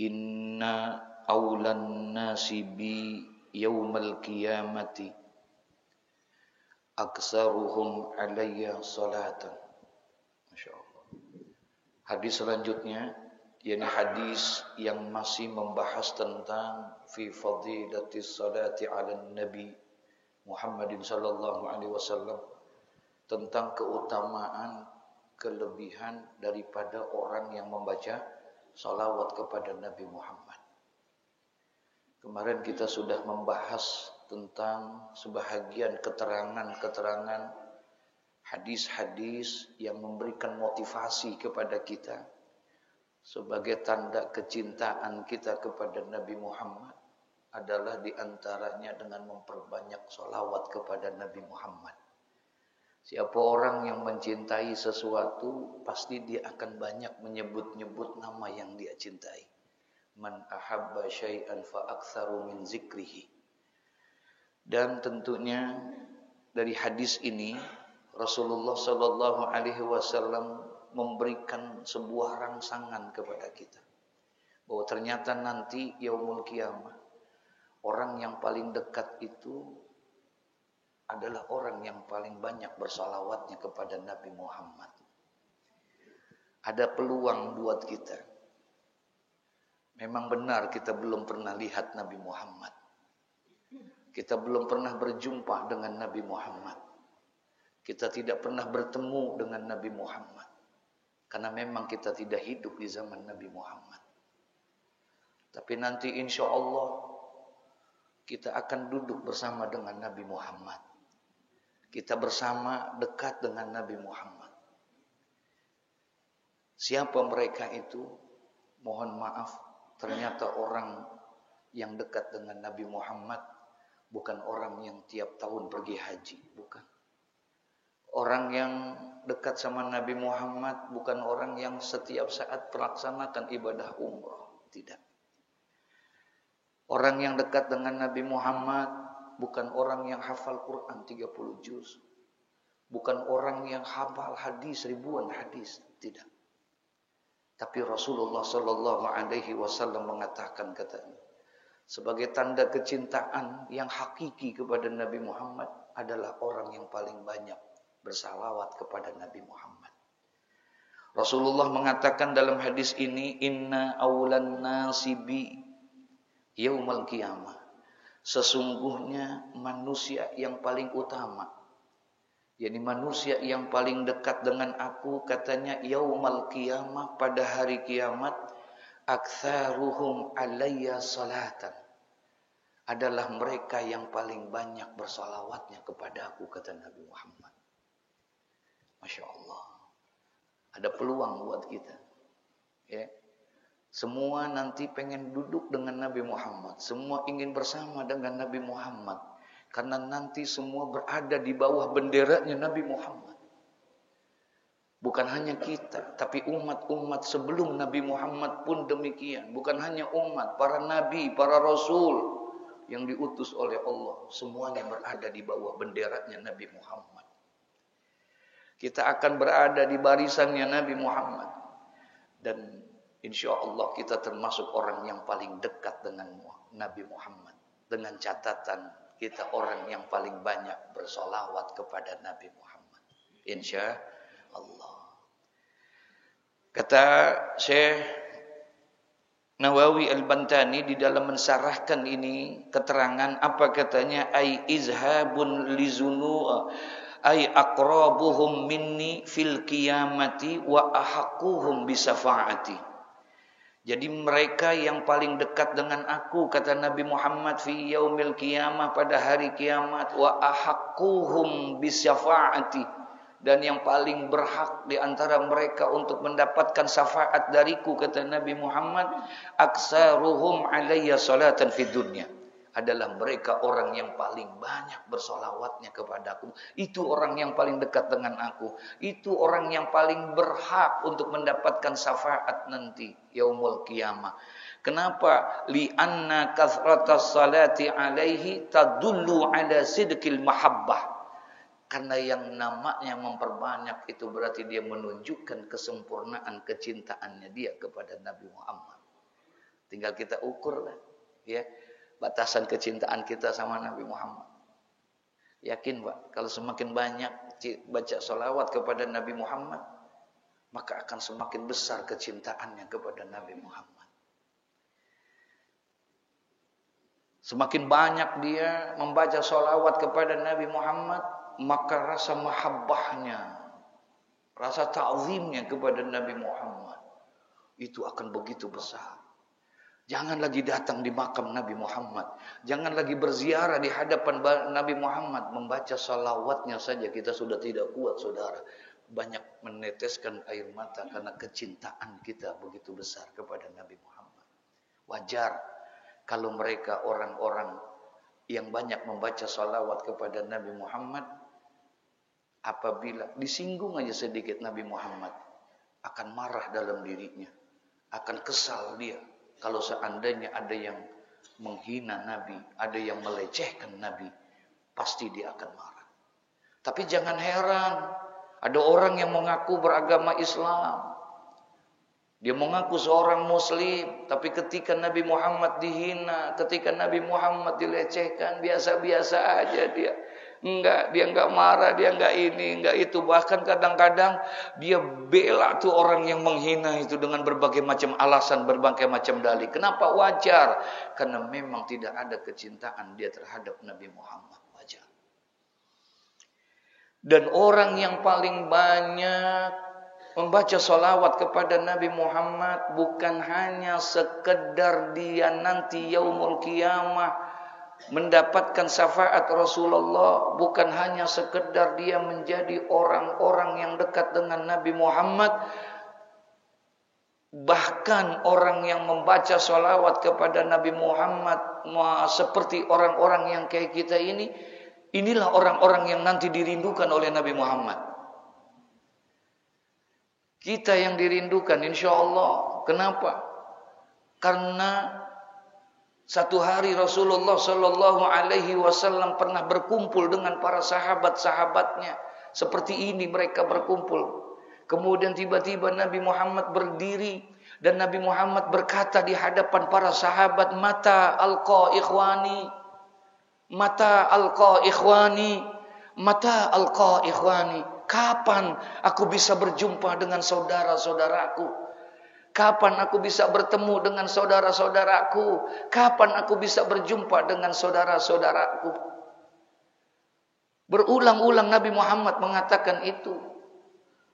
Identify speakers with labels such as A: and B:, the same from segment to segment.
A: Inna awlan nasi bi yawmal qiyamati aksaruhum alayya salatan. Masya Allah. Hadis selanjutnya, yakni hadis yang masih membahas tentang fi fadilatis salati ala nabi Muhammadin sallallahu alaihi wasallam, tentang keutamaan, kelebihan daripada orang yang membaca salawat kepada Nabi Muhammad. Kemarin kita sudah membahas tentang sebahagian keterangan-keterangan hadis-hadis yang memberikan motivasi kepada kita sebagai tanda kecintaan kita kepada Nabi Muhammad adalah diantaranya dengan memperbanyak salawat kepada Nabi Muhammad. Siapa orang yang mencintai sesuatu, pasti dia akan banyak menyebut-nyebut nama yang dia cintai. Man ahabba syai'an fa aktsaru min zikrihi. Dan tentunya dari hadis ini Rasulullah sallallahu alaihi wasallam memberikan sebuah rangsangan kepada kita bahwa ternyata nanti yaumul qiyamah orang yang paling dekat itu adalah orang yang paling banyak bersalawatnya kepada Nabi Muhammad. Ada peluang buat kita. Memang benar kita belum pernah lihat Nabi Muhammad. Kita belum pernah berjumpa dengan Nabi Muhammad. Kita tidak pernah bertemu dengan Nabi Muhammad. Karena memang kita tidak hidup di zaman Nabi Muhammad. Tapi nanti insya Allah kita akan duduk bersama dengan Nabi Muhammad. Kita bersama dekat dengan Nabi Muhammad. Siapa mereka itu? Mohon maaf, ternyata orang yang dekat dengan Nabi Muhammad bukan orang yang tiap tahun pergi haji, bukan. Orang yang dekat sama Nabi Muhammad bukan orang yang setiap saat melaksanakan ibadah umrah, tidak. Orang yang dekat dengan Nabi Muhammad bukan orang yang hafal Quran 30 juz. Bukan orang yang hafal hadis ribuan hadis, tidak. Tapi Rasulullah sallallahu alaihi wasallam mengatakan katanya, sebagai tanda kecintaan yang hakiki kepada Nabi Muhammad adalah orang yang paling banyak bersalawat kepada Nabi Muhammad. Rasulullah mengatakan dalam hadis ini, inna awlan nasi bi yaumal qiyamah. Sesungguhnya manusia yang paling utama, yakni manusia yang paling dekat dengan aku, katanya yaumal qiyamah, pada hari kiamat, aktsaruhum alayya salatan, adalah mereka yang paling banyak bersalawatnya kepada aku, kata Nabi Muhammad. Masya Allah. Ada peluang buat kita, ya. Semua nanti pengen duduk dengan Nabi Muhammad. Semua ingin bersama dengan Nabi Muhammad. Karena nanti semua berada di bawah benderanya Nabi Muhammad. Bukan hanya kita, tapi umat-umat sebelum Nabi Muhammad pun demikian. Bukan hanya umat, para nabi, para rasul yang diutus oleh Allah. Semuanya berada di bawah benderanya Nabi Muhammad. Kita akan berada di barisannya Nabi Muhammad. Dan insya Allah kita termasuk orang yang paling dekat dengan Nabi Muhammad. Dengan catatan kita orang yang paling banyak bersolawat kepada Nabi Muhammad. Insya Allah. Kata Syekh Nawawi Al-Bantani di dalam mensarahkan ini keterangan, apa katanya? Ai izhabun lizunu ay aqrabuhum minni fil qiyamati wa ahaqquhum bisafaati. Jadi mereka yang paling dekat dengan aku, kata Nabi Muhammad, fi yaumil qiyamah, pada hari kiamat, wa ahaqquhum bisafaati, dan yang paling berhak di antara mereka untuk mendapatkan syafaat dariku, kata Nabi Muhammad, aksaruhum alayya salatan fid dunya, adalah mereka orang yang paling banyak bersolawatnya kepadaku. Itu orang yang paling dekat dengan aku. Itu orang yang paling berhak untuk mendapatkan syafaat nanti yaumul qiyamah. Kenapa? Li'anna kathratas salati alaihi tadullu ala sidqil mahabbah. Karena yang namanya memperbanyak itu berarti dia menunjukkan kesempurnaan kecintaannya dia kepada Nabi Muhammad. Tinggal kita ukur lah, ya, batasan kecintaan kita sama Nabi Muhammad. Yakin Pak, kalau semakin banyak baca sholawat kepada Nabi Muhammad, maka akan semakin besar kecintaannya kepada Nabi Muhammad. Semakin banyak dia membaca sholawat kepada Nabi Muhammad, maka rasa mahabbahnya, rasa ta'zimnya kepada Nabi Muhammad itu akan begitu besar. Jangan lagi datang di makam Nabi Muhammad, jangan lagi berziarah di hadapan Nabi Muhammad, membaca sholawatnya saja kita sudah tidak kuat, saudara. Banyak meneteskan air mata karena kecintaan kita begitu besar kepada Nabi Muhammad. Wajar kalau mereka orang-orang yang banyak membaca salawat kepada Nabi Muhammad, apabila disinggung aja sedikit Nabi Muhammad, akan marah dalam dirinya, akan kesal dia. Kalau seandainya ada yang menghina Nabi, ada yang melecehkan Nabi, pasti dia akan marah. Tapi jangan heran, ada orang yang mengaku beragama Islam, dia mengaku seorang muslim, tapi ketika Nabi Muhammad dihina, ketika Nabi Muhammad dilecehkan, biasa-biasa aja dia. Dia enggak marah, dia enggak ini, enggak itu. Bahkan kadang-kadang dia bela tuh orang yang menghina itu dengan berbagai macam alasan, berbagai macam dalih. Kenapa? Wajar. Karena memang tidak ada kecintaan dia terhadap Nabi Muhammad. Wajar. Dan orang yang paling banyak membaca sholawat kepada Nabi Muhammad bukan hanya sekedar dia nanti yaumul qiyamah mendapatkan syafaat Rasulullah, bukan hanya sekedar dia menjadi orang-orang yang dekat dengan Nabi Muhammad, bahkan orang yang membaca sholawat kepada Nabi Muhammad seperti orang-orang yang kayak kita ini, inilah orang-orang yang nanti dirindukan oleh Nabi Muhammad. Kita yang dirindukan insya Allah. Kenapa? Karena satu hari Rasulullah Shallallahu Alaihi Wasallam pernah berkumpul dengan para sahabat-sahabatnya. Seperti ini mereka berkumpul. Kemudian tiba-tiba Nabi Muhammad berdiri dan Nabi Muhammad berkata di hadapan para sahabat, "Mata alqa ikhwani, mata alqa ikhwani, mata alqa ikhwani." Kapan aku bisa berjumpa dengan saudara-saudaraku? Kapan aku bisa bertemu dengan saudara-saudaraku? Kapan aku bisa berjumpa dengan saudara-saudaraku? Berulang-ulang Nabi Muhammad mengatakan itu.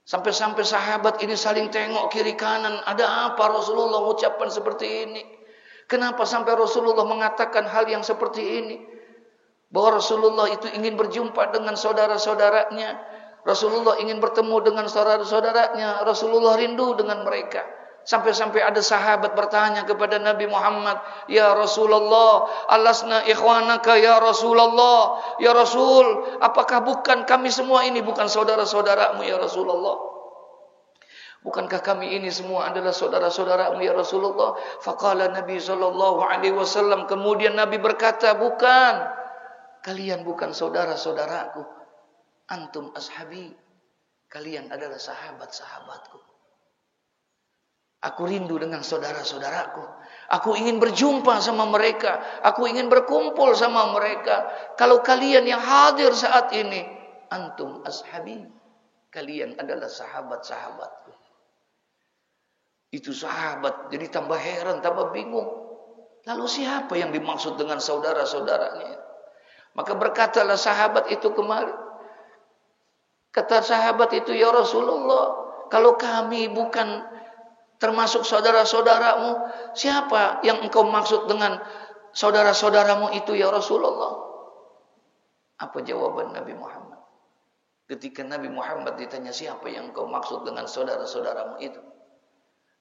A: Sampai-sampai sahabat ini saling tengok kiri kanan. Ada apa Rasulullah ucapan seperti ini? Kenapa sampai Rasulullah mengatakan hal yang seperti ini? Bahwa Rasulullah itu ingin berjumpa dengan saudara-saudaranya. Rasulullah ingin bertemu dengan saudara-saudaranya. Rasulullah rindu dengan mereka. Sampai-sampai ada sahabat bertanya kepada Nabi Muhammad, "Ya Rasulullah, alasna ikhwanaka ya Rasulullah." Ya Rasul, apakah bukan kami semua ini bukan saudara-saudaramu ya Rasulullah? Bukankah kami ini semua adalah saudara-saudaramu ya Rasulullah? Faqala Nabi sallallahu alaihi wasallam, kemudian Nabi berkata, "Bukan. Kalian bukan saudara-saudaraku. Antum ashabi. Kalian adalah sahabat-sahabatku. Aku rindu dengan saudara-saudaraku. Aku ingin berjumpa sama mereka. Aku ingin berkumpul sama mereka. Kalau kalian yang hadir saat ini, antum ashabi. Kalian adalah sahabat-sahabatku." Itu sahabat jadi tambah heran, tambah bingung. Lalu siapa yang dimaksud dengan saudara-saudaranya? Maka berkatalah sahabat itu kemarin. Kata sahabat itu, "Ya Rasulullah, kalau kami bukan termasuk saudara-saudaramu, siapa yang engkau maksud dengan saudara-saudaramu itu ya Rasulullah?" Apa jawaban Nabi Muhammad? Ketika Nabi Muhammad ditanya, "Siapa yang engkau maksud dengan saudara-saudaramu itu?"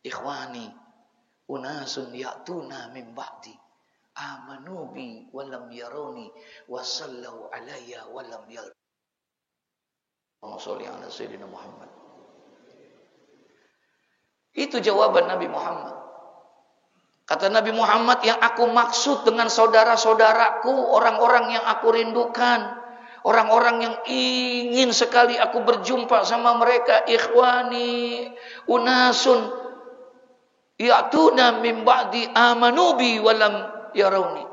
A: "Ikhwani, unasun ya'tuna min ba'di, amanu bi walam yaruni, wasallahu alayya walam yal." Allahumma sholli ala sayyidina Muhammad. Itu jawaban Nabi Muhammad. Kata Nabi Muhammad, yang aku maksud dengan saudara-saudaraku, orang-orang yang aku rindukan, orang-orang yang ingin sekali aku berjumpa sama mereka. Ikhwani, unasun Ya'tuna min ba'di amanu bi walam yarawni.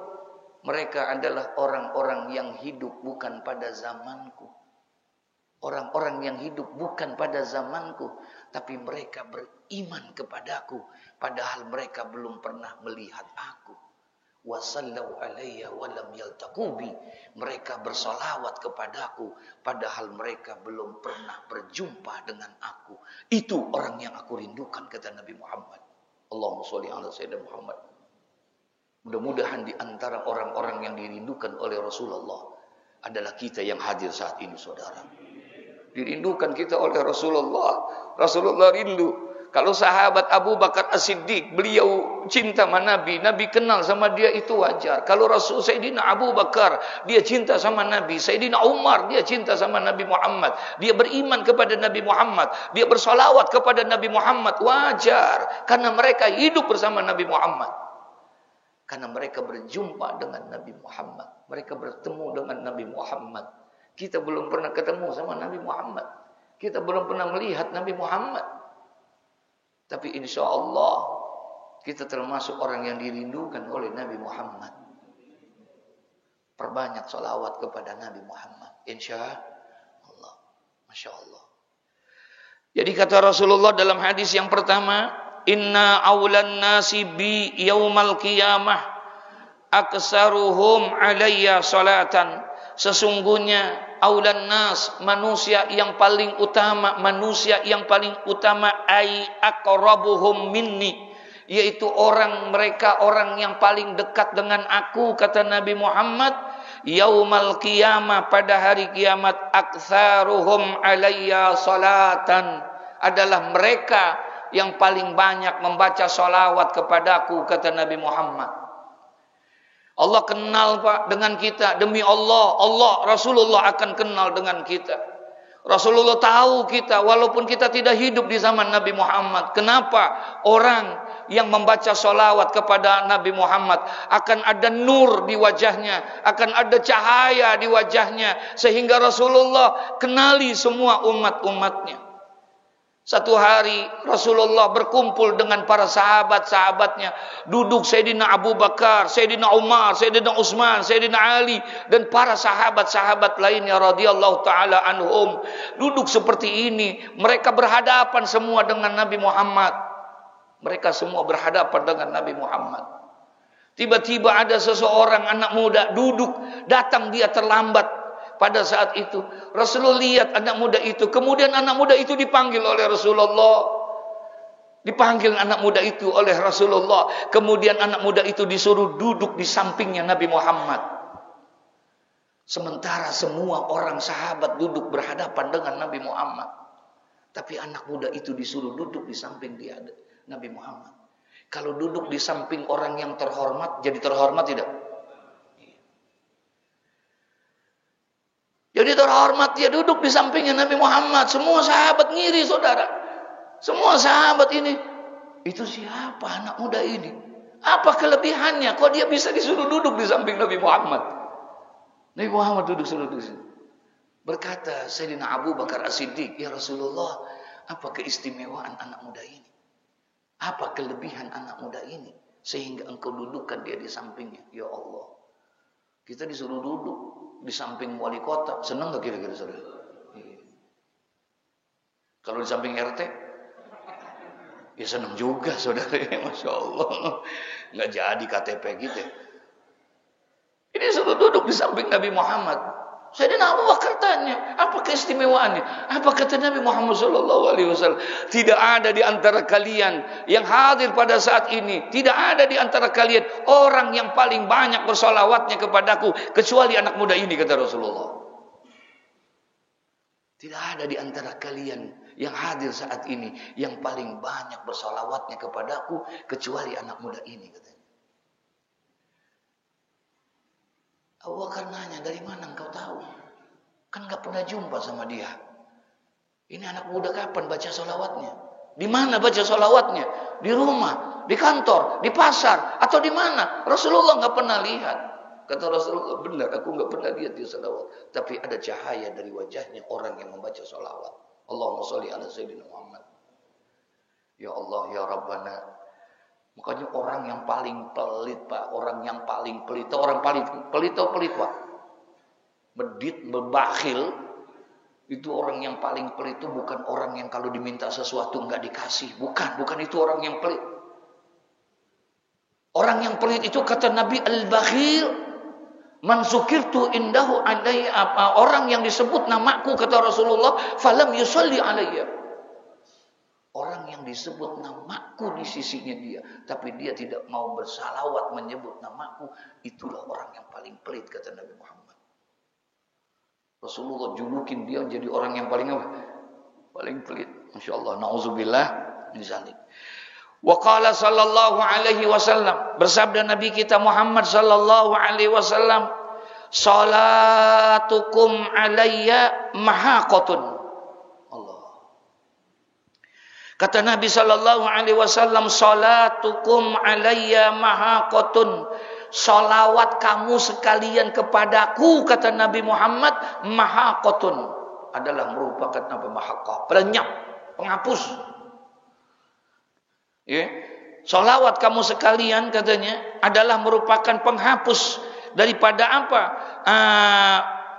A: Mereka adalah orang-orang yang hidup bukan pada zamanku. Orang-orang yang hidup bukan pada zamanku, tapi mereka beriman kepadaku, padahal mereka belum pernah melihat aku. Wasallau alayya walam yaltaqubi. Mereka bersolawat kepadaku, padahal mereka belum pernah berjumpa dengan aku. Itu orang yang aku rindukan, kata Nabi Muhammad. Allahumma sholli ala sayyidina Muhammad. Mudah-mudahan di antara orang-orang yang dirindukan oleh Rasulullah adalah kita yang hadir saat ini, saudara. Dirindukan kita oleh Rasulullah. Rasulullah rindu. Kalau sahabat Abu Bakar As-Siddiq, beliau cinta sama Nabi, Nabi kenal sama dia, itu wajar. Kalau Rasul Sayyidina Abu Bakar, dia cinta sama Nabi. Sayyidina Umar, dia cinta sama Nabi Muhammad. Dia beriman kepada Nabi Muhammad. Dia bersolawat kepada Nabi Muhammad. Wajar. Karena mereka hidup bersama Nabi Muhammad. Karena mereka berjumpa dengan Nabi Muhammad. Mereka bertemu dengan Nabi Muhammad. Kita belum pernah ketemu sama Nabi Muhammad. Kita belum pernah melihat Nabi Muhammad. Tapi insya Allah kita termasuk orang yang dirindukan oleh Nabi Muhammad. Perbanyak salawat kepada Nabi Muhammad. Insya Allah. Masya Allah. Jadi kata Rasulullah dalam hadis yang pertama, Inna awlan nasi bi yaumal qiyamah aksaruhum alayya salatan. Sesungguhnya aulan nas, manusia yang paling utama, ai aqrabuhum minni, yaitu mereka orang yang paling dekat dengan aku, kata Nabi Muhammad, yaumal qiyamah, pada hari kiamat, aktsaruhum alayya salatan, adalah mereka yang paling banyak membaca salawat kepadaku, kata Nabi Muhammad. Allah kenal Pak dengan kita. Demi Allah, Rasulullah akan kenal dengan kita. Rasulullah tahu kita walaupun kita tidak hidup di zaman Nabi Muhammad. Kenapa? Orang yang membaca sholawat kepada Nabi Muhammad akan ada nur di wajahnya, akan ada cahaya di wajahnya, sehingga Rasulullah kenali semua umat-umatnya. Satu hari Rasulullah berkumpul dengan para sahabat-sahabatnya. Duduk Sayyidina Abu Bakar, Sayyidina Umar, Sayyidina Utsman, Sayyidina Ali, dan para sahabat-sahabat lainnya radhiyallahu ta'ala anhum. Duduk seperti ini. Mereka berhadapan semua dengan Nabi Muhammad. Mereka semua berhadapan dengan Nabi Muhammad. Tiba-tiba ada seseorang anak muda duduk. Datang dia terlambat. Pada saat itu Rasulullah lihat anak muda itu. Kemudian anak muda itu dipanggil oleh Rasulullah. Dipanggil anak muda itu oleh Rasulullah. Kemudian anak muda itu disuruh duduk di sampingnya Nabi Muhammad. Sementara semua orang sahabat duduk berhadapan dengan Nabi Muhammad. Tapi anak muda itu disuruh duduk di samping dia, Nabi Muhammad. Kalau duduk di samping orang yang terhormat, jadi terhormat tidak? Jadi terhormat, dia duduk di sampingnya Nabi Muhammad. Semua sahabat ngiri, saudara. Semua sahabat ini, itu siapa anak muda ini? Apa kelebihannya? Kok dia bisa disuruh duduk di samping Nabi Muhammad? Nabi Muhammad duduk di sini. Berkata Sayyidina Abu Bakar As-Siddiq, ya Rasulullah, apa keistimewaan anak muda ini? Apa kelebihan anak muda ini? Sehingga engkau dudukkan dia di sampingnya. Ya Allah, kita disuruh duduk di samping wali kota, senang gak kira-kira saudara? Kalau di samping RT, ya senang juga saudara. Masya Allah, nggak jadi KTP gitu. Ini suruh duduk di samping Nabi Muhammad. Sayyidina Abu Bakar tanya, apa keistimewaannya? Apa kata Nabi Muhammad SAW? Tidak ada di antara kalian yang hadir pada saat ini, tidak ada di antara kalian orang yang paling banyak bersolawatnya kepadaku kecuali anak muda ini, kata Rasulullah. Tidak ada di antara kalian yang hadir saat ini yang paling banyak bersolawatnya kepadaku kecuali anak muda ini, katanya. Abu Bakar nanya, dari mana engkau tahu? Kan gak pernah jumpa sama dia. Ini anak muda kapan baca solawatnya? Di mana baca solawatnya? Di rumah, di kantor, di pasar, atau di mana? Rasulullah gak pernah lihat. Kata Rasulullah, benar, aku gak pernah lihat dia solawat. Tapi ada cahaya dari wajahnya orang yang membaca solawat. Allahumma sholli ala sayyidina Muhammad. Ya Allah, ya Rabbana, Makanya orang yang paling pelit, Pak, orang yang paling pelit, orang paling pelit atau pelit, Pak? Medit, berbakhil, itu orang yang paling pelit itu bukan orang yang kalau diminta sesuatu enggak dikasih. Bukan itu orang yang pelit. Orang yang pelit itu kata Nabi al-bakhil, man zukirtu indahu alayya, orang yang disebut namaku kata Rasulullah, falam yusalli alayya. Orang yang disebut namaku di sisinya dia, tapi dia tidak mau bersalawat menyebut namaku, itulah orang yang paling pelit kata Nabi Muhammad. Rasulullah julukin dia jadi orang yang paling apa? Paling pelit. Masya Allah. Na'udzubillah min zalik. Wa qala sallallahu alaihi wasallam, bersabda Nabi kita Muhammad sallallahu alaihi wasallam, salatukum alayya mahaqatun. Kata Nabi sallallahu alaihi wasallam, salatukum alayya mahaqatun. Salawat kamu sekalian kepadaku kata Nabi Muhammad mahaqatun, adalah merupakan apa? Mahaqah, pelenyap, penghapus. Ya. Salawat kamu sekalian katanya adalah merupakan penghapus daripada apa?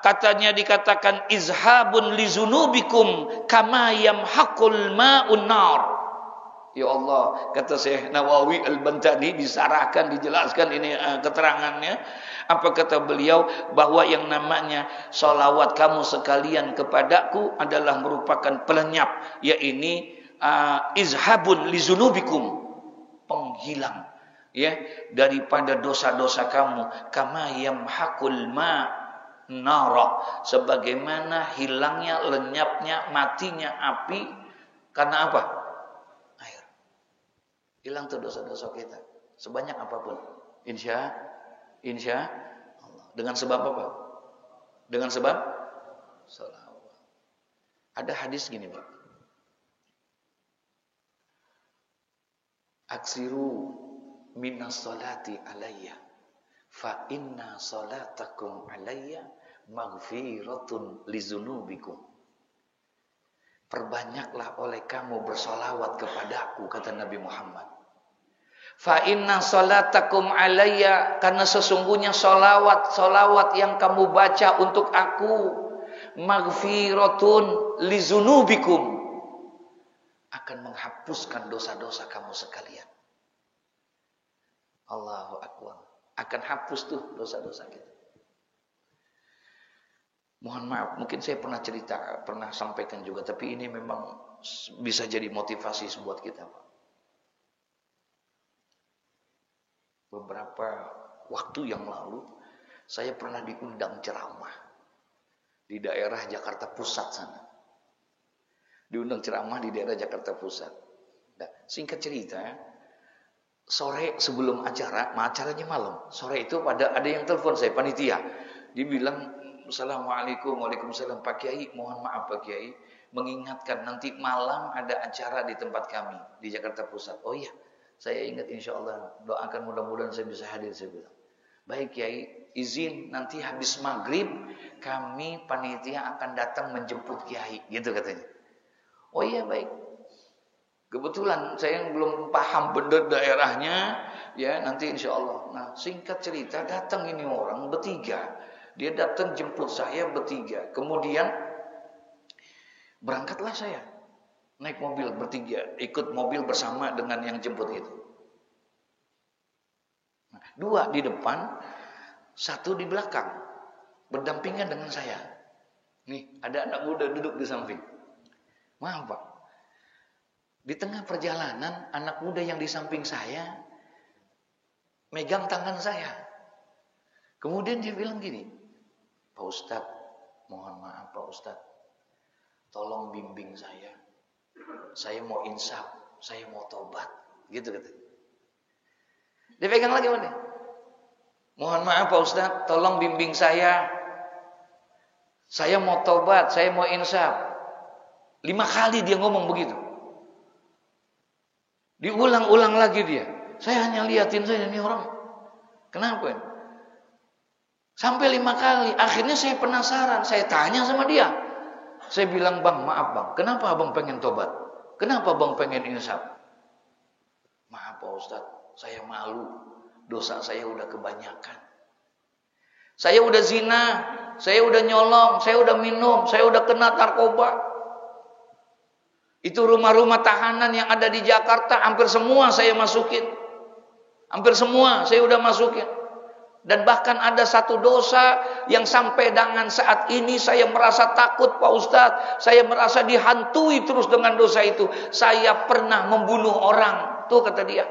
A: Katanya dikatakan izhabun lizunubikum kama yamhaqul ma'un nar. Ya Allah, kata Syekh Nawawi Al-Bantani, disarahkan, dijelaskan ini keterangannya. Apa kata beliau? Bahwa yang namanya salawat kamu sekalian kepadaku adalah merupakan pelenyap, yaitu izhabun lizunubikum, penghilang ya daripada dosa-dosa kamu, kama yamhaqul ma' nara, sebagaimana hilangnya, lenyapnya, matinya api karena apa? Air. Hilang tuh dosa-dosa kita sebanyak apapun. Insya Allah. Dengan sebab apa? Dengan sebab salawat. Ada hadis gini, Pak. Aksiru minas salati alayya, fa inna salatakum alayya maghfiratun lizunubikum. Perbanyaklah oleh kamu bersolawat kepadaku kata Nabi Muhammad. Fa inna salatakum alayya, karena sesungguhnya solawat yang kamu baca untuk aku, maghfiratun lizunubikum, akan menghapuskan dosa-dosa kamu sekalian. Allahu Akbar. Akan hapus tuh dosa-dosa kita. Mohon maaf, mungkin saya pernah cerita, pernah sampaikan juga, tapi ini memang bisa jadi motivasi buat kita, Pak. Beberapa waktu yang lalu, saya pernah diundang ceramah di daerah Jakarta Pusat sana. Diundang ceramah di daerah Jakarta Pusat. Nah, singkat cerita, sore sebelum acara, acaranya malam. Sore itu ada yang telepon saya, panitia. Dia bilang, Assalamualaikum, waalaikumsalam Pak Kiai. Mohon maaf Pak Kiai, mengingatkan nanti malam ada acara di tempat kami di Jakarta Pusat. Oh iya, saya ingat, insya Allah. Doakan mudah-mudahan saya bisa hadir. Saya bilang, baik Kiai, izin nanti habis maghrib kami panitia akan datang menjemput Kiai, gitu katanya. Oh iya baik. Kebetulan saya belum paham benar daerahnya, ya nanti insya Allah. Nah singkat cerita, datang ini orang bertiga, dia datang jemput saya bertiga. Kemudian berangkatlah saya naik mobil bertiga, ikut mobil bersama dengan yang jemput itu. Nah, dua di depan, satu di belakang, berdampingan dengan saya. Nih ada anak muda duduk di samping. Maaf Pak. Di tengah perjalanan, anak muda yang di samping saya megang tangan saya. Kemudian dia bilang gini, Pak Ustadz, mohon maaf Pak Ustadz, tolong bimbing saya. Saya mau insaf, saya mau tobat. Gitu katanya. Dia pegang lagi mana? Mohon maaf Pak Ustadz, tolong bimbing saya. Saya mau tobat, saya mau insaf. 5 kali dia ngomong begitu. Diulang-ulang lagi dia. Saya hanya liatin saja nih orang. Kenapa? Sampai 5 kali. Akhirnya saya penasaran. Saya tanya sama dia. Saya bilang, Bang, maaf Bang. Kenapa Abang pengen tobat? Kenapa Bang pengen insaf? Maaf Pak Ustadz. Saya malu. Dosa saya udah kebanyakan. Saya udah zina, saya udah nyolong, saya udah minum, saya udah kena narkoba. Itu rumah-rumah tahanan yang ada di Jakarta, hampir semua saya masukin. Hampir semua saya udah masukin. Dan bahkan ada satu dosa yang sampai dengan saat ini saya merasa takut Pak Ustadz. Saya merasa dihantui terus dengan dosa itu. Saya pernah membunuh orang. Tuh kata dia.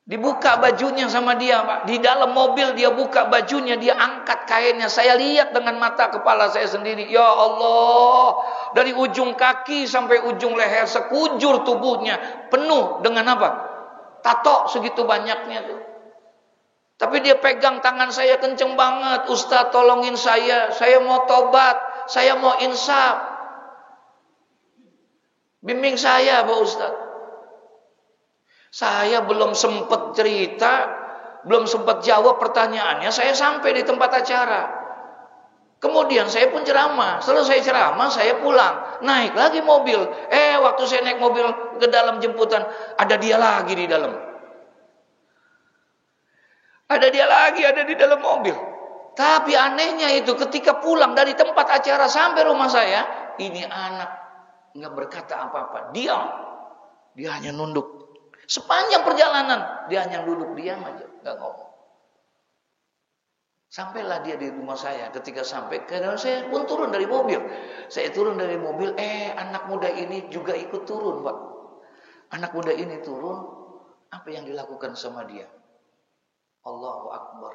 A: Dibuka bajunya sama dia Pak. Di dalam mobil dia buka bajunya. Dia angkat kainnya. Saya lihat dengan mata kepala saya sendiri. Ya Allah. Dari ujung kaki sampai ujung leher. Sekujur tubuhnya. Penuh dengan apa? Tato segitu banyaknya tuh. Tapi dia pegang tangan saya kenceng banget. Ustadz tolongin saya mau tobat, saya mau insaf. Bimbing saya Pak Ustadz. Saya belum sempat cerita, belum sempat jawab pertanyaannya, saya sampai di tempat acara. Kemudian saya pun ceramah. Selesai ceramah saya pulang, naik lagi mobil. Waktu saya naik mobil ke dalam jemputan, ada dia lagi di dalam. Ada dia lagi, ada di dalam mobil. Tapi anehnya itu ketika pulang dari tempat acara sampai rumah saya, ini anak nggak berkata apa-apa, diam. Dia hanya nunduk. Sepanjang perjalanan dia hanya duduk diam aja, nggak ngomong. Sampailah dia di rumah saya. Ketika sampai, karena saya pun turun dari mobil. Saya turun dari mobil, anak muda ini juga ikut turun, Pak. Anak muda ini turun, apa yang dilakukan sama dia? Allahu Akbar.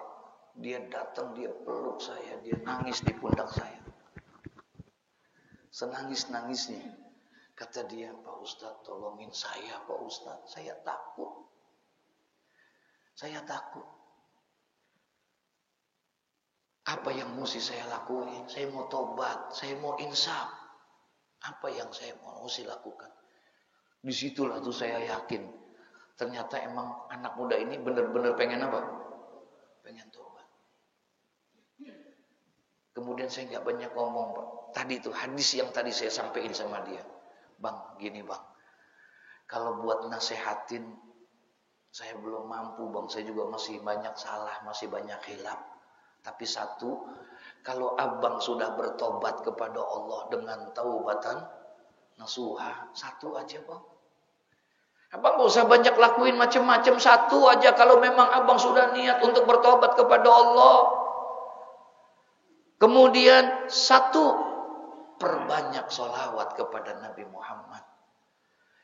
A: Dia datang, dia peluk saya, dia nangis di pundak saya. Senangis-nangisnya. Kata dia, Pak Ustadz tolongin saya Pak Ustadz. Saya takut. Saya takut. Apa yang mesti saya lakuin? Saya mau tobat, saya mau insaf. Apa yang saya mesti lakukan? Disitulah tuh saya yakin. Ternyata emang anak muda ini benar-benar pengen apa? Pengen tobat. Kemudian saya nggak banyak ngomong Pak. Tadi itu hadis yang tadi saya sampaikan sama dia. Bang, gini Bang. Kalau buat nasehatin, saya belum mampu Bang. Saya juga masih banyak salah, masih banyak hilaf. Tapi satu, kalau abang sudah bertobat kepada Allah dengan taubatan nasuha, satu aja Bang. Abang gak usah banyak lakuin macam-macam, satu aja kalau memang abang sudah niat untuk bertobat kepada Allah. Kemudian satu, perbanyak sholawat kepada Nabi Muhammad.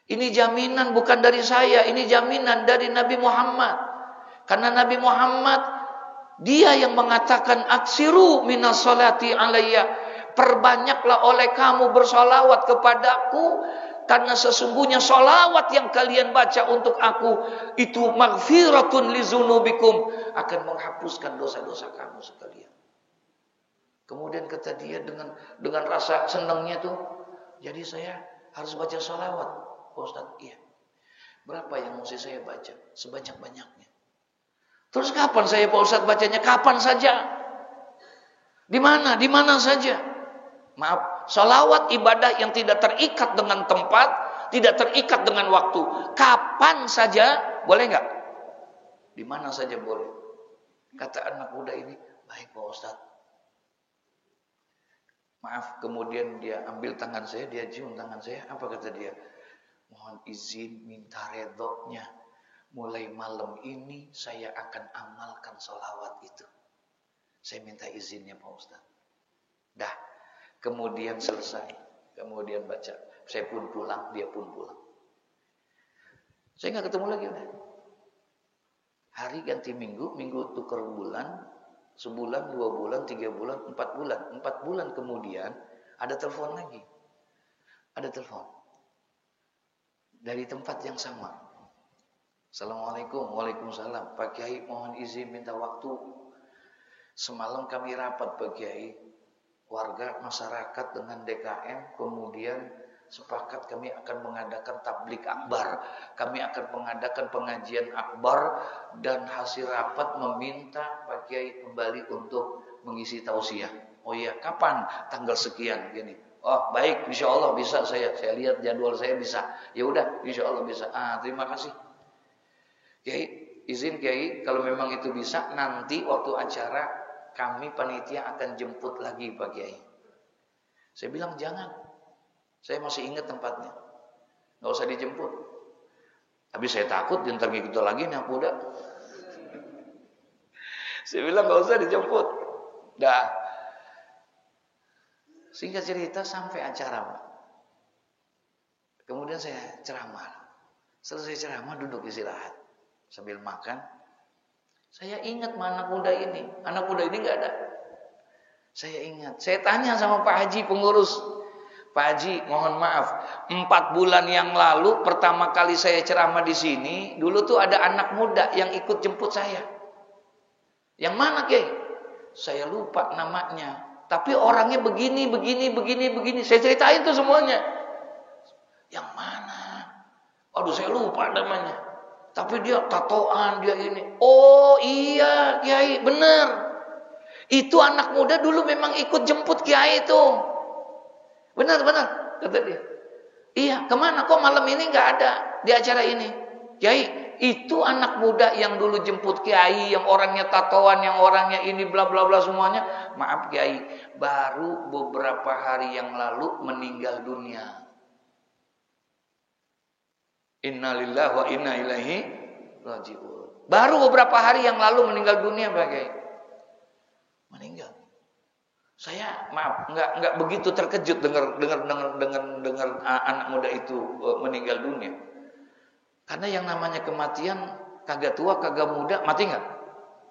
A: Ini jaminan bukan dari saya, ini jaminan dari Nabi Muhammad. Karena Nabi Muhammad, dia yang mengatakan aksiru minas sholati alayya. Perbanyaklah oleh kamu bersolawat kepadaku. Karena sesungguhnya solawat yang kalian baca untuk aku itu maghfiratun lizunubikum, akan menghapuskan dosa-dosa kamu sekalian. Kemudian kata dia dengan rasa senangnya tuh, jadi saya harus baca solawat, Ustaz. Iya. Berapa yang mesti saya baca? Sebanyak-banyaknya. Terus kapan saya Pak Ustaz bacanya? Kapan saja? Di mana? Di mana saja? Maaf, salawat ibadah yang tidak terikat dengan tempat, tidak terikat dengan waktu. Kapan saja, boleh nggak? Di mana saja boleh. Kata anak muda ini, baik Pak Ustaz. Maaf, kemudian dia ambil tangan saya, dia cium tangan saya. Apa kata dia? Mohon izin minta redoknya. Mulai malam ini saya akan amalkan salawat itu. Saya minta izinnya Pak Ustaz. Dah. Kemudian selesai. Kemudian baca. Saya pun pulang, dia pun pulang. Saya nggak ketemu lagi udah. Hari ganti minggu, minggu tukar bulan, sebulan, 2 bulan, 3 bulan, 4 bulan. 4 bulan kemudian ada telepon lagi. Ada telepon. Dari tempat yang sama. Assalamualaikum, waalaikumsalam. Pak Kiai mohon izin minta waktu. Semalam kami rapat Pak Kiai. Warga masyarakat dengan DKM, kemudian sepakat kami akan mengadakan tablik akbar. Kami akan mengadakan pengajian akbar dan hasil rapat meminta Pak Kiai kembali untuk mengisi tausiah. Oh iya, kapan? Tanggal sekian gini. Oh baik, insya Allah bisa saya lihat jadwal saya bisa. Ya udah, insya Allah bisa. Terima kasih. Kiai, izin Kiai, kalau memang itu bisa, nanti waktu acara kami panitia akan jemput lagi Pak Kiai. Saya bilang jangan, saya masih ingat tempatnya, nggak usah dijemput. Tapi saya takut dia ntar ngikut lagi nih muda. Saya bilang nggak usah dijemput. Dah. Singkat cerita sampai acara Pak. Kemudian saya ceramah. Selesai ceramah duduk istirahat sambil makan. Saya ingat anak muda ini. Anak muda ini nggak ada. Saya ingat. Saya tanya sama Pak Haji pengurus. Pak Haji, mohon maaf. 4 bulan yang lalu pertama kali saya ceramah di sini, dulu tuh ada anak muda yang ikut jemput saya. Yang mana, Kiai? Saya lupa namanya. Tapi orangnya begini. Saya ceritain tuh semuanya. Yang mana? Aduh, saya lupa namanya. Tapi dia tatoan, dia ini. Oh iya, Kiai, bener. Itu anak muda dulu memang ikut jemput Kiai itu. Benar, kata dia. Iya, kemana? Kok malam ini nggak ada di acara ini? Kiai, itu anak muda yang dulu jemput Kiai, yang orangnya tatoan, yang orangnya ini bla bla bla semuanya. Maaf Kiai, baru beberapa hari yang lalu meninggal dunia. Innalillahi wa inna ilaihi raji'un. Baru beberapa hari yang lalu meninggal dunia Pak Kiai. Meninggal. Saya maaf nggak begitu terkejut dengar anak muda itu meninggal dunia. Karena yang namanya kematian kagak tua kagak muda mati nggak?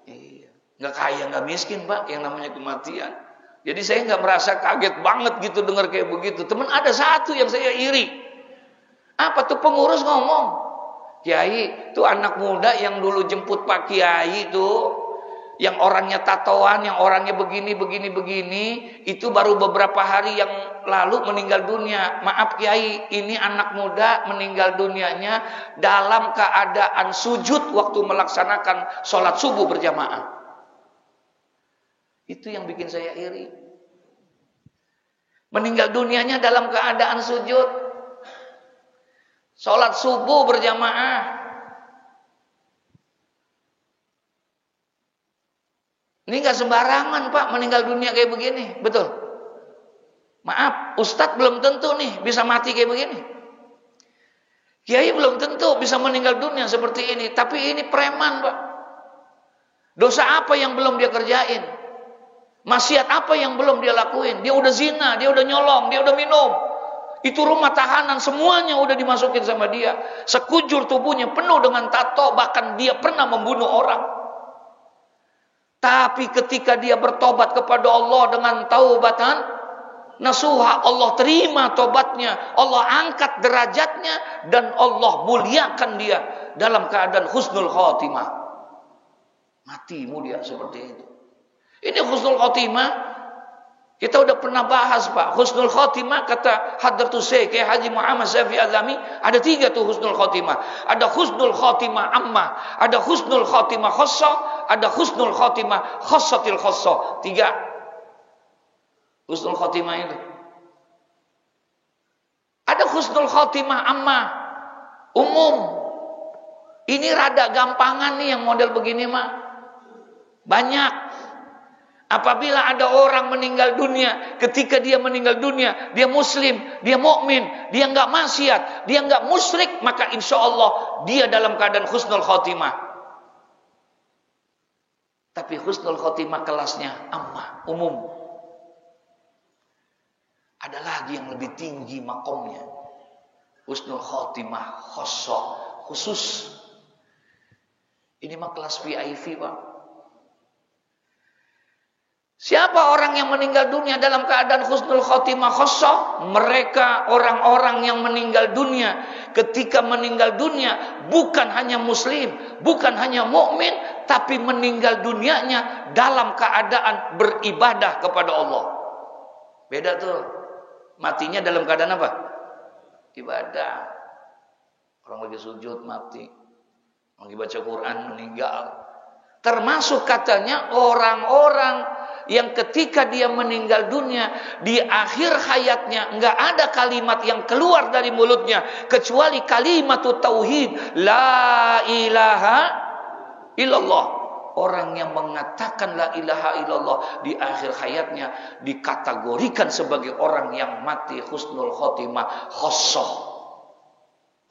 A: Iya. Nggak kaya nggak miskin Pak yang namanya kematian. Jadi saya nggak merasa kaget banget gitu dengar kayak begitu. Teman ada satu yang saya iri. Apa tuh pengurus ngomong? Kiai, tuh anak muda yang dulu jemput Pak Kiai tuh, yang orangnya tatoan, yang orangnya begini, itu baru beberapa hari yang lalu meninggal dunia. Maaf Kiai, ini anak muda meninggal dunianya dalam keadaan sujud waktu melaksanakan sholat subuh berjamaah. Itu yang bikin saya iri. Meninggal dunianya dalam keadaan sujud. Sholat subuh berjamaah. Ini gak sembarangan Pak meninggal dunia kayak begini. Betul. Maaf, Ustadz belum tentu nih bisa mati kayak begini. Kiai belum tentu bisa meninggal dunia seperti ini. Tapi ini preman Pak. Dosa apa yang belum dia kerjain? Maksiat apa yang belum dia lakuin? Dia udah zina, dia udah nyolong, dia udah minum. Itu rumah tahanan semuanya udah dimasukin sama dia. Sekujur tubuhnya penuh dengan tato. Bahkan dia pernah membunuh orang. Tapi ketika dia bertobat kepada Allah dengan taubatan nasuha, Allah terima tobatnya, Allah angkat derajatnya, dan Allah muliakan dia dalam keadaan husnul khotimah. Mati mulia seperti itu. Ini husnul khotimah. Kita udah pernah bahas Pak. Husnul khotimah kata Hadratus Syekh Haji Muhammad Syafi'i Azami, ada 3 tuh husnul khotimah. Ada husnul khotimah ammah, ada husnul khotimah khossah, ada husnul khotimah khossatil khossah. 3 husnul khotimah itu. Ada husnul khotimah ammah, umum. Ini rada gampangan nih yang model begini mah. Banyak. Apabila ada orang meninggal dunia, ketika dia meninggal dunia, dia muslim, dia mukmin, dia enggak maksiat, dia enggak musyrik, maka insya Allah dia dalam keadaan husnul khotimah. Tapi husnul khotimah kelasnya ammah, umum. Ada lagi yang lebih tinggi makomnya. Husnul khotimah khossah, khusus. Ini mah kelas VIP Pak. Siapa orang yang meninggal dunia dalam keadaan husnul khotimah khossah? Mereka orang-orang yang meninggal dunia. Ketika meninggal dunia bukan hanya muslim, bukan hanya mukmin, tapi meninggal dunianya dalam keadaan beribadah kepada Allah. Beda tuh. Matinya dalam keadaan apa? Ibadah. Orang lagi sujud mati. Lagi baca Quran meninggal. Termasuk katanya orang-orang yang ketika dia meninggal dunia, di akhir hayatnya nggak ada kalimat yang keluar dari mulutnya kecuali kalimat tauhid, la ilaha illallah. Orang yang mengatakan la ilaha illallah di akhir hayatnya dikategorikan sebagai orang yang mati husnul khotimah, khosoh,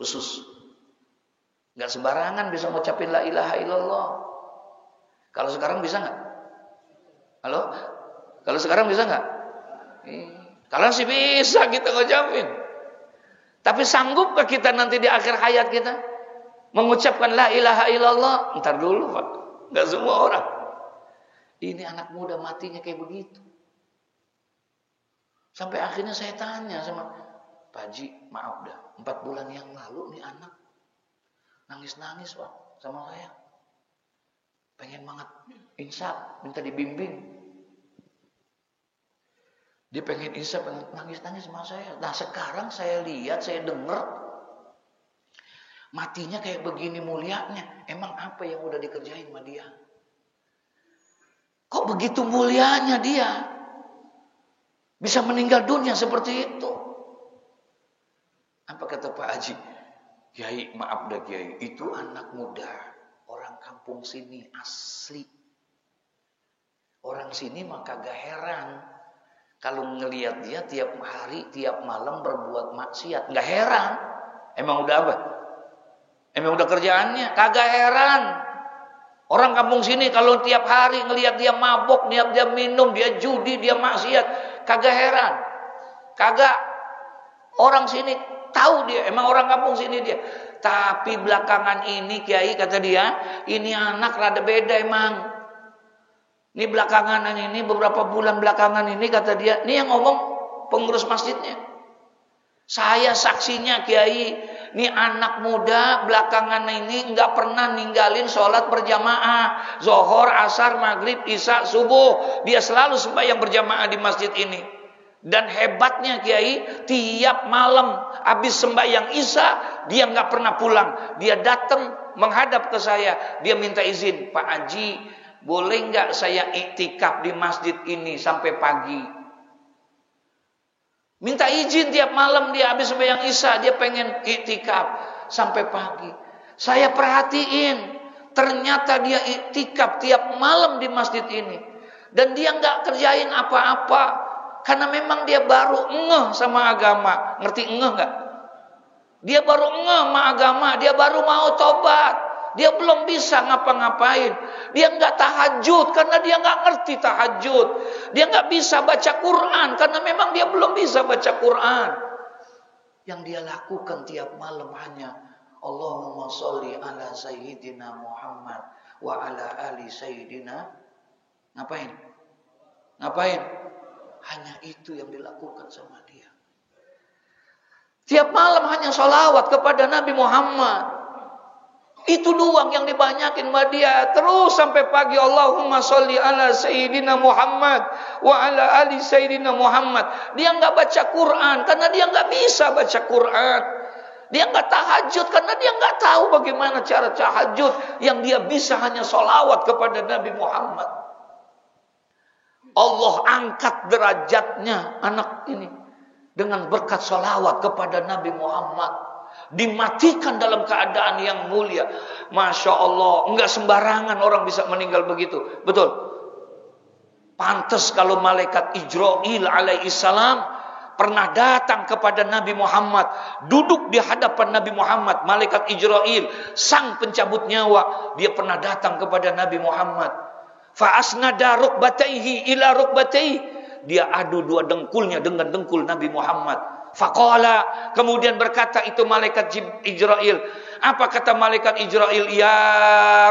A: khusus. Nggak sembarangan bisa ngucapin la ilaha illallah. Kalau sekarang bisa nggak? Halo? Kalau sekarang bisa nggak? Kalau sih bisa kita ngucapin. Tapi sanggupkah kita nanti di akhir hayat kita mengucapkan la ilaha illallah? Ntar dulu Pak. Nggak semua orang. Ini anak muda matinya kayak begitu. Sampai akhirnya saya tanya sama Pak Haji, maaf dah, 4 bulan yang lalu nih anak nangis-nangis Pak sama saya. Pengen banget insaf, minta dibimbing. Dia pengen insaf, pengen nangis-nangis sama saya. Nah sekarang saya lihat, saya dengar matinya kayak begini mulianya. Emang apa yang udah dikerjain sama dia? Kok begitu mulianya dia? Bisa meninggal dunia seperti itu. Apa kata Pak Haji? Kiai, maaf dah Kiai, itu anak muda. Orang kampung sini asli. Orang sini maka gak heran kalau ngelihat dia tiap hari, tiap malam berbuat maksiat. Gak heran. Emang udah apa? Emang udah kerjaannya? Kagak heran. Orang kampung sini kalau tiap hari ngelihat dia mabok, dia minum, dia judi, dia maksiat, kagak heran. Kagak. Orang sini tahu dia, emang orang kampung sini dia. Tapi belakangan ini Kiai kata dia, ini anak rada beda emang. Ini belakangan ini, beberapa bulan belakangan ini kata dia, ini yang ngomong pengurus masjidnya. Saya saksinya Kiai, ini anak muda belakangan ini nggak pernah ninggalin sholat berjamaah. Zohor, asar, maghrib, isya, subuh. Dia selalu sembahyang berjamaah di masjid ini. Dan hebatnya Kiai, tiap malam habis sembahyang isya, dia nggak pernah pulang. Dia datang menghadap ke saya, dia minta izin, Pak Haji, boleh nggak saya iktikaf di masjid ini sampai pagi? Minta izin tiap malam dia habis sembahyang isya, dia pengen iktikaf sampai pagi. Saya perhatiin, ternyata dia iktikaf tiap malam di masjid ini, dan dia nggak kerjain apa-apa. Karena memang dia baru ngeh sama agama. Ngerti ngeh gak? Dia baru ngeh sama agama. Dia baru mau tobat. Dia belum bisa ngapa-ngapain. Dia gak tahajud karena dia gak ngerti tahajud. Dia gak bisa baca Quran karena memang dia belum bisa baca Quran. Yang dia lakukan tiap malam hanya Allahumma sholli ala sayyidina Muhammad wa ala ali sayyidina. Ngapain? Hanya itu yang dilakukan sama dia. Tiap malam hanya sholawat kepada Nabi Muhammad. Itu doang yang dibanyakin sama dia. Terus sampai pagi Allahumma sholli ala sayyidina Muhammad wa ala ali sayyidina Muhammad. Dia nggak baca Quran karena dia nggak bisa baca Quran. Dia nggak tahajud karena dia nggak tahu bagaimana cara tahajud. Yang dia bisa hanya sholawat kepada Nabi Muhammad. Allah angkat derajatnya anak ini dengan berkat sholawat kepada Nabi Muhammad. Dimatikan dalam keadaan yang mulia. Masya Allah, enggak sembarangan orang bisa meninggal begitu. Betul. Pantas kalau malaikat Ijrail alaihissalam pernah datang kepada Nabi Muhammad, duduk di hadapan Nabi Muhammad. Malaikat Ijrail, sang pencabut nyawa, dia pernah datang kepada Nabi Muhammad. Fa'asnada rukbataihi ila rukbataihi. Dia adu dua dengkulnya dengan dengkul Nabi Muhammad. Faqala, kemudian berkata itu malaikat Ijrail. Apa kata malaikat Ijrail? Ya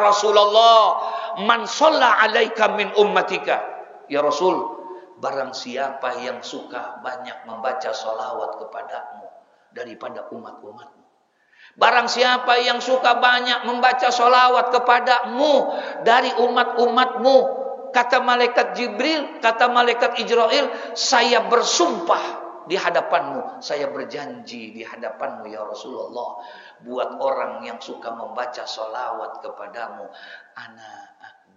A: Rasulullah, man shalla alaika min ummatika. Ya Rasul, barang siapa yang suka banyak membaca sholawat kepadamu daripada umat-umatmu. Barang siapa yang suka banyak membaca sholawat kepadamu dari umat-umatmu, kata malaikat Jibril, kata malaikat Ijrail, saya bersumpah di hadapanmu, saya berjanji di hadapanmu ya Rasulullah, buat orang yang suka membaca sholawat kepadamu, ana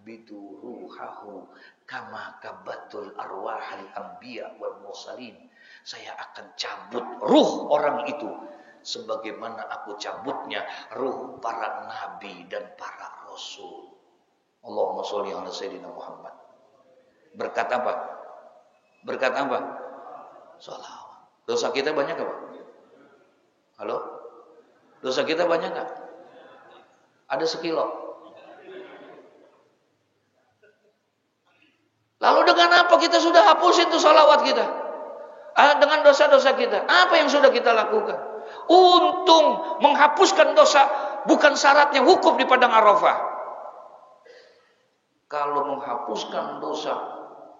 A: akbidu ruhahu kama kabatul arwahal anbiya wal mursalin. Saya akan cabut ruh orang itu sebagaimana aku cabutnya ruh para nabi dan para rasul. Allahumma sholli ala sayyidina Muhammad. Berkat apa? Berkat apa? Sholawat. Dosa kita banyak apa? Halo? Dosa kita banyak enggak? Ada sekilo. Lalu dengan apa kita sudah hapusin tuh sholawat kita? Dengan dosa-dosa kita. Apa yang sudah kita lakukan? Untung menghapuskan dosa bukan syaratnya wukuf di padang Arafah. Kalau menghapuskan dosa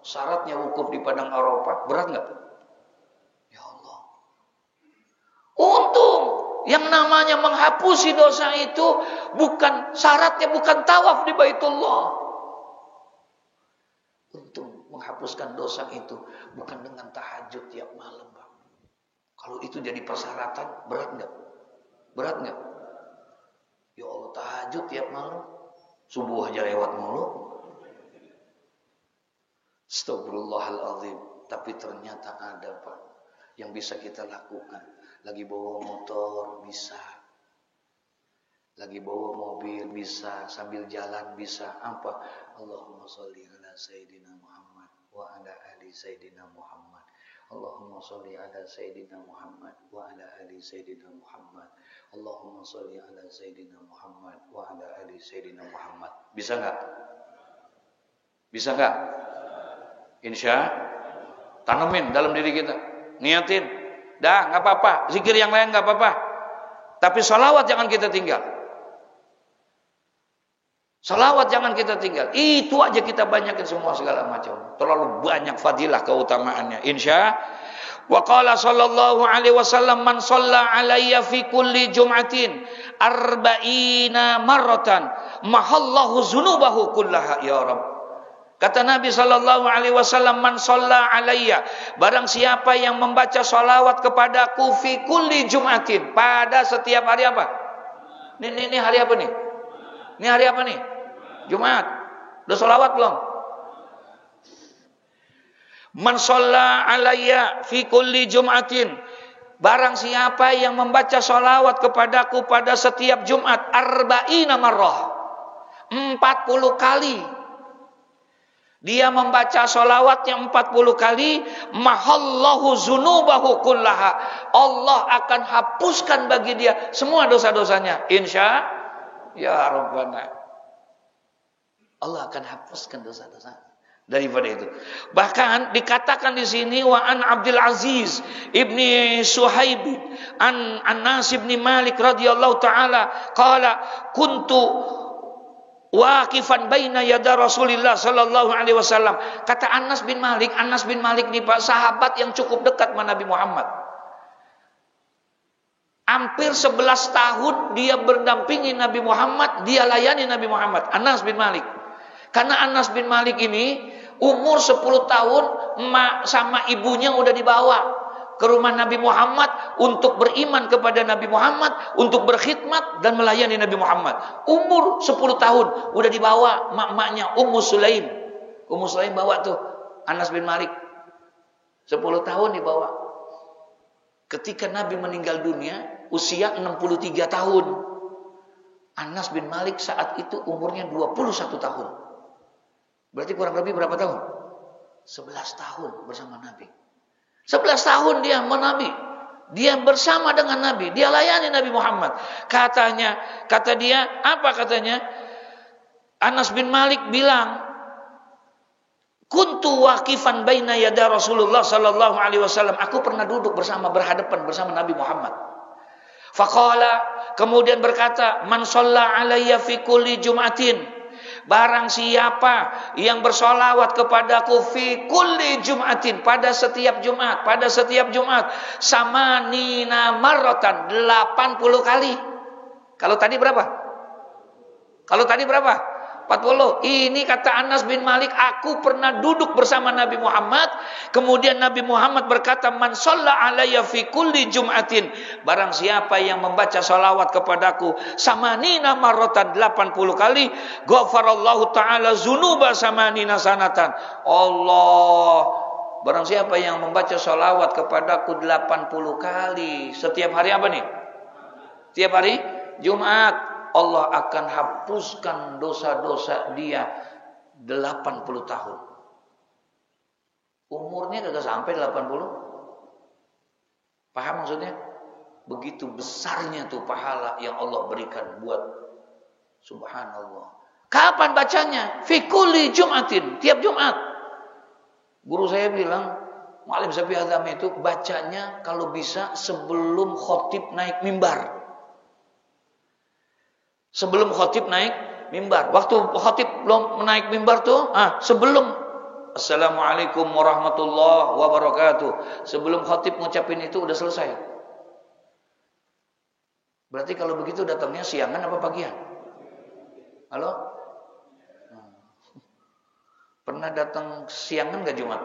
A: syaratnya wukuf di padang Arafah, berat nggak? Ya Allah. Untung yang namanya menghapusi dosa itu bukan syaratnya bukan tawaf di Baitullah. Untung menghapuskan dosa itu bukan dengan tahajud tiap malam, Pak. Kalau itu jadi persyaratan, berat nggak? Berat nggak? Ya Allah, tahajud tiap malam, subuh aja lewat mulu. Astagfirullahaladzim. Tapi ternyata ada, Pak, yang bisa kita lakukan. Lagi bawa motor bisa, lagi bawa mobil bisa, sambil jalan bisa. Apa? Allahumma sholli ala sayyidina Muhammad wa ala ali sayyidina Muhammad. Allahumma sholli ala sayyidina Muhammad wa ala ali sayyidina Muhammad. Allahumma sholli ala sayyidina Muhammad wa ala ali sayyidina Muhammad. Bisa enggak? Bisa enggak? Insya tanemin dalam diri kita. Niatin. Dah, enggak apa-apa. Zikir yang lain enggak apa-apa. Tapi sholawat jangan kita tinggal. Salawat jangan kita tinggal. Itu aja kita banyakin semua segala macam. Terlalu banyak fadilah keutamaannya. Insya. Wa qala sallallahu alaihi wasallam man shalla alayya fi kulli jum'atin arba'ina marratan mahallahu dzunubahu kullaha ya Rabb. Kata Nabi sallallahu alaihi wasallam, man shalla alayya, barang siapa yang membaca salawat kepadaku fi kulli jum'atin, pada setiap hari apa? Ini hari apa nih? Ini hari apa nih? Jumat. Udah sholawat belum? Man shalla alayya fi kulli jum'atin, barang siapa yang membaca sholawat kepadaku pada setiap Jumat arba'ina marrah, 40 kali. Dia membaca sholawatnya 40 kali, mahallahu dzunubahu kullaha, Allah akan hapuskan bagi dia semua dosa-dosanya. Insya ya Rabbana. Allah akan hapuskan dosa-dosa daripada itu. Bahkan dikatakan di sini wa an Abdul Aziz ibni Suhaib an Anas ibni Malik radhiyallahu taala qala kuntu waqifan baina yada Rasulillah sallallahu alaihi wasallam. Kata Anas bin Malik nih Pak, sahabat yang cukup dekat dengan Nabi Muhammad. Hampir 11 tahun dia berdampingi Nabi Muhammad, dia layani Nabi Muhammad. Anas bin Malik. Karena Anas bin Malik ini umur 10 tahun sama ibunya udah dibawa ke rumah Nabi Muhammad untuk beriman kepada Nabi Muhammad, untuk berkhidmat dan melayani Nabi Muhammad. Umur 10 tahun udah dibawa mak-maknya Ummu Sulaim. Ummu Sulaim bawa tuh Anas bin Malik. 10 tahun dibawa. Ketika Nabi meninggal dunia usia 63 tahun. Anas bin Malik saat itu umurnya 21 tahun. Berarti kurang lebih berapa tahun? 11 tahun bersama Nabi. 11 tahun dia menabi. Dia bersama dengan Nabi. Dia layani Nabi Muhammad. Kata dia, apa katanya? Anas bin Malik bilang, kuntu waqifan baina yada Rasulullah sallallahu alaihi wasallam. Aku pernah duduk berhadapan bersama Nabi Muhammad. Faqala, kemudian berkata, man shalla alayya fi kulli jum'atin, barang siapa yang bersolawat kepadaku fi kulli jum'atin, pada setiap Jumat, sama nina marrotan, 80 kali. Kalau tadi berapa? 40 40. Ini kata Anas bin Malik, aku pernah duduk bersama Nabi Muhammad. Kemudian Nabi Muhammad berkata, man shalla alayya fi kulli jum'atin. Barang siapa yang membaca salawat kepadaku samanina marratan 80 kali, ghafarallahu ta'ala zunuba samanina sanatan. Allah, barang siapa yang membaca salawat kepadaku 80 kali. Setiap hari apa nih? Setiap hari Jumat, Allah akan hapuskan dosa-dosa dia 80 tahun. Umurnya kagak sampai 80. Paham maksudnya? Begitu besarnya tuh pahala yang Allah berikan buat, subhanallah. Kapan bacanya? Fi kulli jum'atin, tiap Jumat. Guru saya bilang, Mu'allim Syafi'i Azam itu bacanya kalau bisa sebelum khotib naik mimbar. Sebelum khotib naik mimbar. Waktu khotib belum naik mimbar tuh, sebelum Assalamualaikum warahmatullahi wabarakatuh. Sebelum khotib ngucapin itu udah selesai. Berarti kalau begitu datangnya siangan apa pagian? Halo? Pernah datang siangan gak Jumat?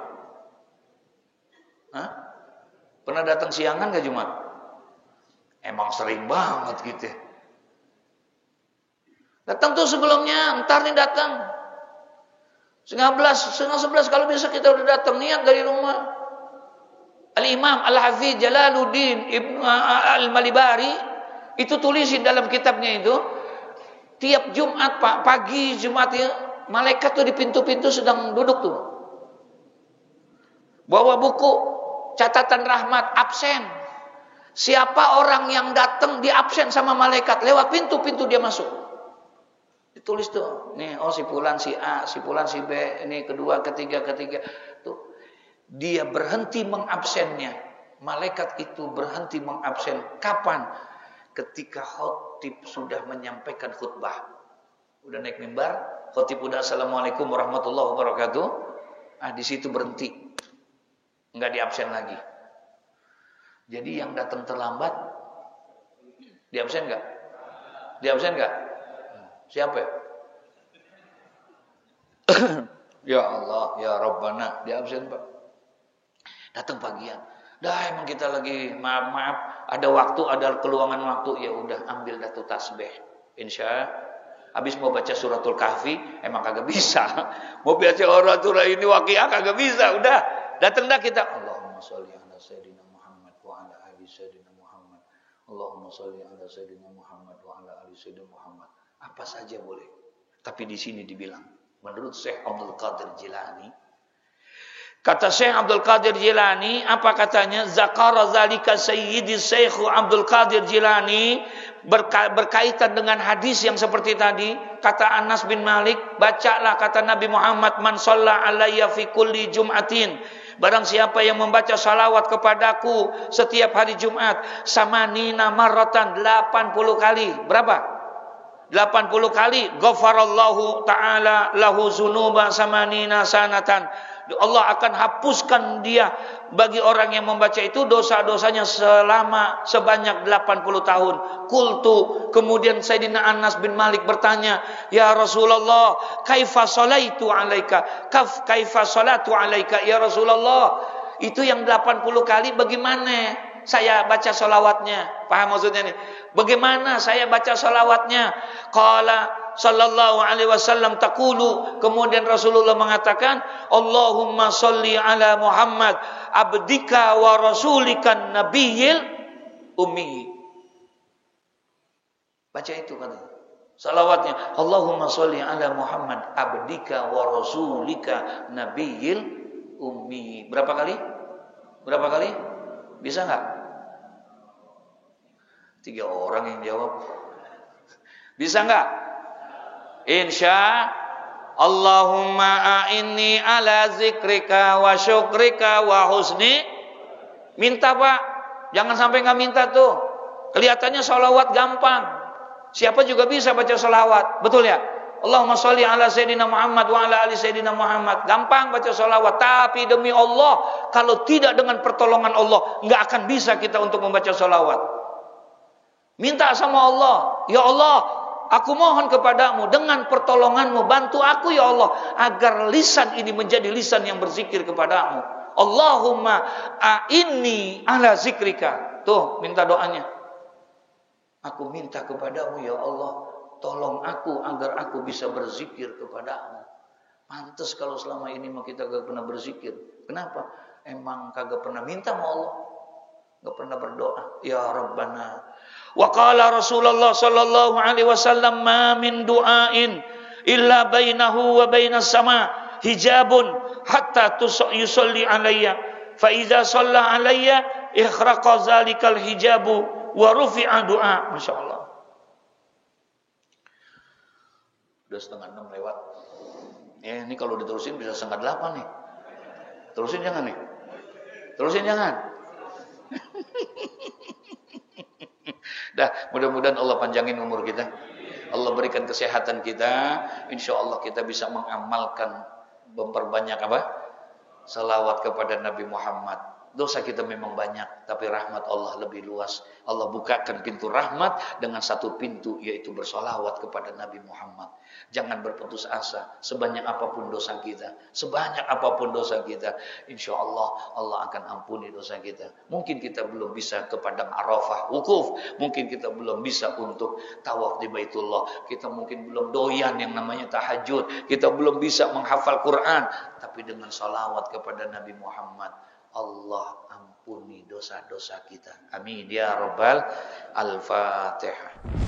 A: Pernah datang siangan gak Jumat? Emang sering banget gitu ya. Datang tuh sebelumnya, ntar nih datang. Setengah 11 kalau bisa kita udah datang, niat dari rumah. Al-Imam Al-Hafidz Jalaluddin Ibnu Al-Malibari itu tulisin dalam kitabnya itu, tiap Jumat pagi Jumat ya, malaikat tuh di pintu-pintu sedang duduk tuh. Bawa buku catatan rahmat, absen. Siapa orang yang datang di absen sama malaikat, lewat pintu-pintu dia masuk. Ditulis tuh, nih, si fulan si A, si fulan si B, ini kedua, ketiga. Tuh. Dia berhenti mengabsennya. Malaikat itu berhenti mengabsen. Kapan? Ketika khotib sudah menyampaikan khutbah. Udah naik mimbar, khotib udah assalamualaikum warahmatullahi wabarakatuh. Di situ berhenti. Enggak diabsen lagi. Jadi yang datang terlambat diabsen enggak? Diabsen enggak? Siapa ya? Ya Allah, ya Rabbana, dia absen Pak. Datang pagian. Dah emang kita lagi maaf, ada waktu, ada keluangan waktu, ya udah ambil datu tasbih. Insya habis mau baca suratul kahfi, emang kagak bisa. Mau baca suratul ini waqiah kagak bisa, udah. Datang dah kita. Allahumma sholli ala sayyidina Muhammad wa ala ali sayyidina Muhammad. Allahumma sholli ala sayyidina Muhammad wa ala ali sayyidina Muhammad. Apa saja boleh. Tapi di sini dibilang, menurut Syekh Abdul Qadir Jilani, kata Syekh Abdul Qadir Jilani, apa katanya? Zakara zalika Sayyidi Syekh Abdul Qadir Jilani, berkaitan dengan hadis yang seperti tadi. Kata Anas bin Malik, bacalah kata Nabi Muhammad, man shalla alayya fi kulli jum'atin. Barang siapa yang membaca salawat kepadaku setiap hari Jumat, samanina marratan, 80 kali. Berapa? 80 kali, ghafarallahu ta'ala lahu zunuba samanina sanatan. Allah akan hapuskan dia bagi orang yang membaca itu dosa-dosanya sebanyak 80 tahun. Qultu, kemudian Sayyidina Anas bin Malik bertanya, ya Rasulullah, kaifa salaitu alaika? Kaifa salatu alaika ya Rasulullah? Itu yang 80 kali bagaimana saya baca salawatnya? Paham maksudnya nih? Bagaimana saya baca salawatnya? Qala sallallahu alaihi wasallam taqulu, kemudian Rasulullah mengatakan, Allahumma sholli ala Muhammad abdika wa rasulikan nabiyil ummi. Baca itu kan salawatnya, Allahumma sholli ala Muhammad abdika wa rasulika nabiyil ummi. Berapa kali? Berapa kali? Bisa enggak? 3 orang yang jawab. Bisa enggak? Insya Allahumma a'inni ala zikrika wa syukrika wa husni. Minta Pak. Jangan sampai enggak minta tuh. Kelihatannya sholawat gampang. Siapa juga bisa baca sholawat. Betul ya? Allahumma sholli ala sayyidina Muhammad wa ala ali sayyidina Muhammad. Gampang baca sholawat. Tapi demi Allah, kalau tidak dengan pertolongan Allah, enggak akan bisa kita untuk membaca sholawat. Minta sama Allah, ya Allah, aku mohon kepadamu dengan pertolonganmu, bantu aku ya Allah, agar lisan ini menjadi lisan yang berzikir kepadamu. Allahumma a'inni ala zikrika. Tuh, minta doanya. Aku minta kepadamu ya Allah, tolong aku agar aku bisa berzikir kepadamu. Pantes kalau selama ini kita gak pernah berzikir. Kenapa? Emang kagak pernah minta sama Allah, gak pernah berdoa. Ya Rabbana. Wa qala Rasulullah sallallahu alaihi wasallam, ma min du'ain illa bainahu wa bainas sama hijabun hatta yusalli alayya fa idza shalla alayya ikhraqa zalikal hijabu wa rufi'a du'a. Masyaallah. Udah 5:30 lewat. Ini kalau diterusin bisa 7:30 nih. Terusin jangan nih. Terusin jangan. Dah, mudah-mudahan Allah panjangin umur kita. Allah berikan kesehatan kita. Insya Allah kita bisa mengamalkan, memperbanyak apa? Salawat kepada Nabi Muhammad. Dosa kita memang banyak, tapi rahmat Allah lebih luas. Allah bukakan pintu rahmat dengan satu pintu, yaitu bersolawat kepada Nabi Muhammad. Jangan berputus asa. Sebanyak apapun dosa kita, sebanyak apapun dosa kita, insya Allah Allah akan ampuni dosa kita. Mungkin kita belum bisa ke padang Arafah wukuf, mungkin kita belum bisa untuk tawaf di Baitullah, kita mungkin belum doyan yang namanya tahajud, kita belum bisa menghafal Quran, tapi dengan salawat kepada Nabi Muhammad, Allah ampuni dosa-dosa kita. Amin ya rabbal al-Fatihah.